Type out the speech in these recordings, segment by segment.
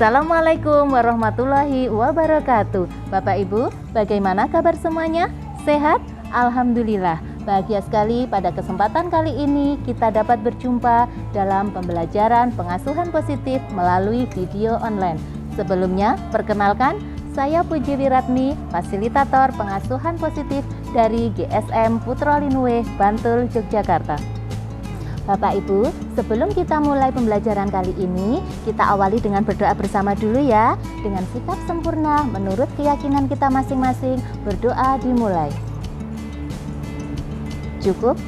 Assalamualaikum warahmatullahi wabarakatuh. Bapak Ibu, bagaimana kabar semuanya? Sehat? Alhamdulillah. Bahagia sekali pada kesempatan kali ini kita dapat berjumpa dalam pembelajaran pengasuhan positif melalui video online. Sebelumnya, perkenalkan, saya Puji Wiratmi, fasilitator pengasuhan positif dari GSM Putra Linue, Bantul, Yogyakarta. Bapak Ibu, sebelum kita mulai pembelajaran kali ini, kita awali dengan berdoa bersama dulu ya. Dengan sikap sempurna menurut keyakinan kita masing-masing, berdoa dimulai. Cukup?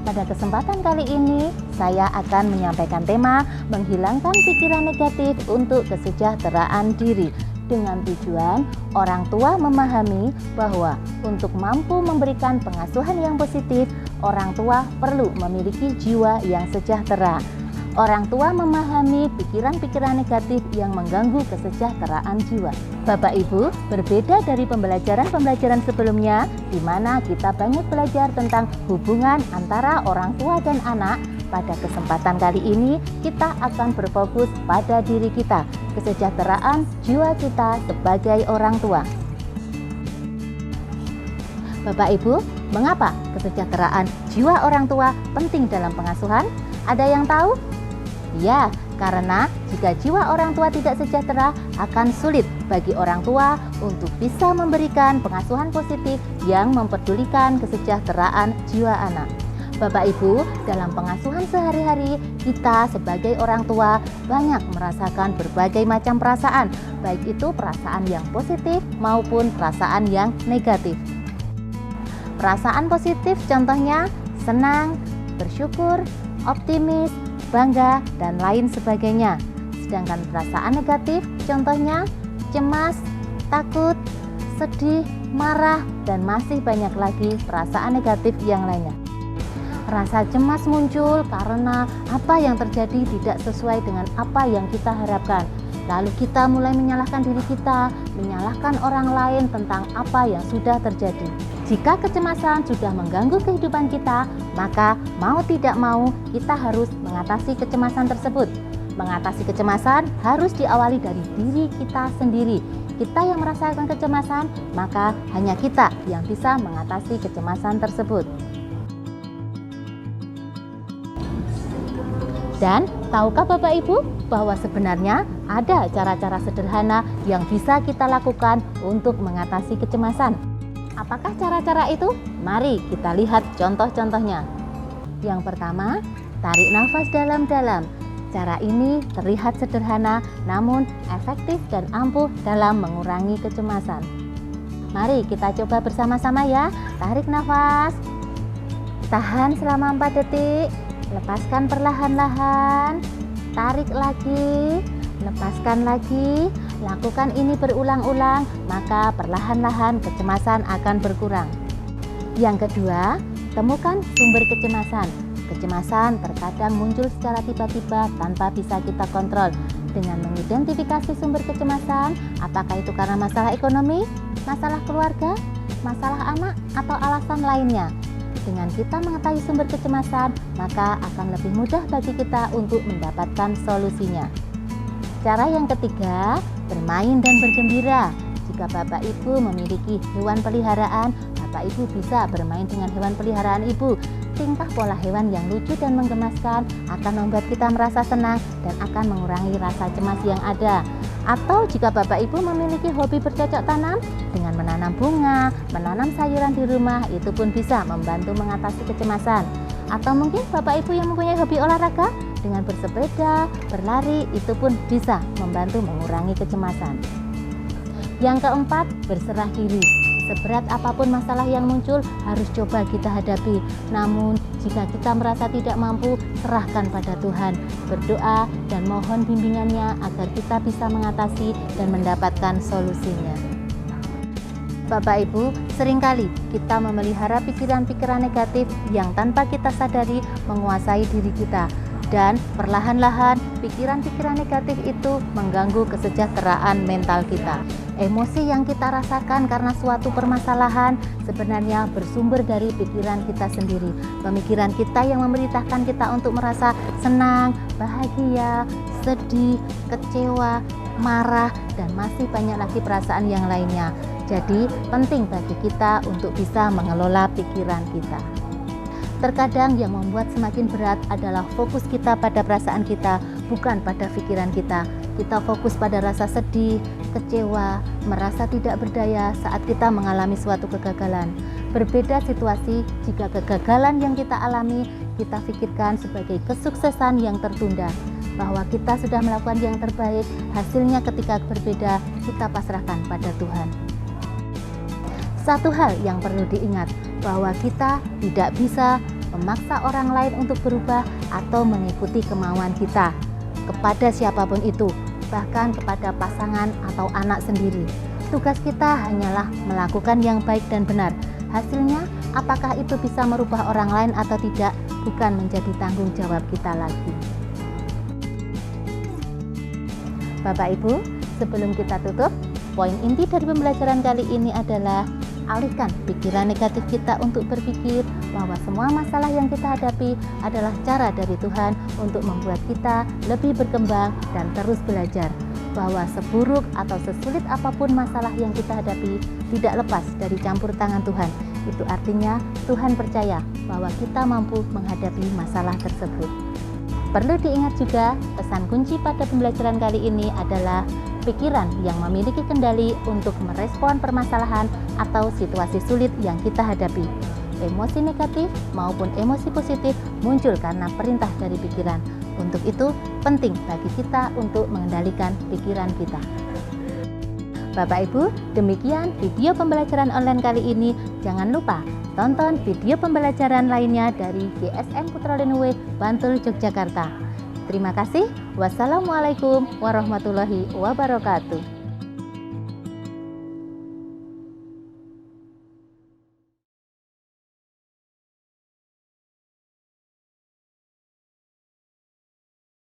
Pada kesempatan kali ini, saya akan menyampaikan tema menghilangkan pikiran negatif untuk kesejahteraan diri. Dengan tujuan orang tua memahami bahwa untuk mampu memberikan pengasuhan yang positif, orang tua perlu memiliki jiwa yang sejahtera. Orang tua memahami pikiran-pikiran negatif yang mengganggu kesejahteraan jiwa. Bapak Ibu, berbeda dari pembelajaran-pembelajaran sebelumnya, di mana kita banyak belajar tentang hubungan antara orang tua dan anak. Pada kesempatan kali ini, kita akan berfokus pada diri kita, kesejahteraan jiwa kita sebagai orang tua. Bapak Ibu, mengapa kesejahteraan jiwa orang tua penting dalam pengasuhan? Ada yang tahu? Ya, karena jika jiwa orang tua tidak sejahtera, akan sulit bagi orang tua untuk bisa memberikan pengasuhan positif yang mempedulikan kesejahteraan jiwa anak. Bapak Ibu, dalam pengasuhan sehari-hari, kita sebagai orang tua banyak merasakan berbagai macam perasaan, baik itu perasaan yang positif maupun perasaan yang negatif. Perasaan positif contohnya senang, bersyukur, optimis, bangga, dan lain sebagainya. Sedangkan perasaan negatif contohnya cemas, takut, sedih, marah, dan masih banyak lagi perasaan negatif yang lainnya. Rasa cemas muncul karena apa yang terjadi tidak sesuai dengan apa yang kita harapkan. Lalu kita mulai menyalahkan diri kita, menyalahkan orang lain tentang apa yang sudah terjadi. Jika kecemasan sudah mengganggu kehidupan kita, maka mau tidak mau kita harus mengatasi kecemasan tersebut. Mengatasi kecemasan harus diawali dari diri kita sendiri. Kita yang merasakan kecemasan, maka hanya kita yang bisa mengatasi kecemasan tersebut. Dan tahukah Bapak Ibu bahwa sebenarnya ada cara-cara sederhana yang bisa kita lakukan untuk mengatasi kecemasan? Apakah cara-cara itu? Mari kita lihat contoh-contohnya. Yang pertama, tarik nafas dalam-dalam. Cara ini terlihat sederhana namun efektif dan ampuh dalam mengurangi kecemasan. Mari kita coba bersama-sama ya. Tarik nafas. Tahan selama 4 detik. Lepaskan perlahan-lahan, tarik lagi, lepaskan lagi. Lakukan ini berulang-ulang, maka perlahan-lahan kecemasan akan berkurang. Yang kedua, temukan sumber kecemasan. Kecemasan terkadang muncul secara tiba-tiba tanpa bisa kita kontrol. Dengan mengidentifikasi sumber kecemasan, apakah itu karena masalah ekonomi, masalah keluarga, masalah anak, atau alasan lainnya. Dengan kita mengetahui sumber kecemasan, maka akan lebih mudah bagi kita untuk mendapatkan solusinya. Cara yang ketiga, bermain dan bergembira. Jika Bapak Ibu memiliki hewan peliharaan, Bapak Ibu bisa bermain dengan hewan peliharaan Ibu. Tingkah pola hewan yang lucu dan menggemaskan akan membuat kita merasa senang dan akan mengurangi rasa cemas yang ada. Atau jika Bapak Ibu memiliki hobi bercocok tanam, dengan menanam bunga, menanam sayuran di rumah, itu pun bisa membantu mengatasi kecemasan. Atau mungkin Bapak Ibu yang mempunyai hobi olahraga, dengan bersepeda, berlari, itu pun bisa membantu mengurangi kecemasan. Yang keempat, berserah diri. Seberat apapun masalah yang muncul harus coba kita hadapi. Namun jika kita merasa tidak mampu, serahkan pada Tuhan. Berdoa dan mohon bimbingannya agar kita bisa mengatasi dan mendapatkan solusinya. Bapak Ibu, seringkali kita memelihara pikiran-pikiran negatif yang tanpa kita sadari menguasai diri kita. Dan perlahan-lahan pikiran-pikiran negatif itu mengganggu kesejahteraan mental kita. Emosi yang kita rasakan karena suatu permasalahan sebenarnya bersumber dari pikiran kita sendiri. Pemikiran kita yang memerintahkan kita untuk merasa senang, bahagia, sedih, kecewa, marah, dan masih banyak lagi perasaan yang lainnya. Jadi penting bagi kita untuk bisa mengelola pikiran kita. Terkadang yang membuat semakin berat adalah fokus kita pada perasaan kita, bukan pada pikiran kita. Kita fokus pada rasa sedih, kecewa, merasa tidak berdaya saat kita mengalami suatu kegagalan. Berbeda situasi jika kegagalan yang kita alami kita pikirkan sebagai kesuksesan yang tertunda, bahwa kita sudah melakukan yang terbaik, hasilnya ketika berbeda kita pasrahkan pada Tuhan. Satu hal yang perlu diingat, bahwa kita tidak bisa memaksa orang lain untuk berubah atau mengikuti kemauan kita kepada siapapun itu, bahkan kepada pasangan atau anak sendiri. Tugas kita hanyalah melakukan yang baik dan benar. Hasilnya, apakah itu bisa merubah orang lain atau tidak, bukan menjadi tanggung jawab kita lagi. Bapak Ibu, sebelum kita tutup, poin inti dari pembelajaran kali ini adalah alihkan pikiran negatif kita untuk berpikir bahwa semua masalah yang kita hadapi adalah cara dari Tuhan untuk membuat kita lebih berkembang dan terus belajar. Bahwa seburuk atau sesulit apapun masalah yang kita hadapi tidak lepas dari campur tangan Tuhan. Itu artinya Tuhan percaya bahwa kita mampu menghadapi masalah tersebut. Perlu diingat juga, pesan kunci pada pembelajaran kali ini adalah pikiran yang memiliki kendali untuk merespon permasalahan atau situasi sulit yang kita hadapi. Emosi negatif maupun emosi positif muncul karena perintah dari pikiran. Untuk itu, penting bagi kita untuk mengendalikan pikiran kita. Bapak Ibu, demikian video pembelajaran online kali ini. Jangan lupa tonton video pembelajaran lainnya dari GSM Putra Lenuwe, Bantul, Yogyakarta. Terima kasih. Wassalamualaikum warahmatullahi wabarakatuh.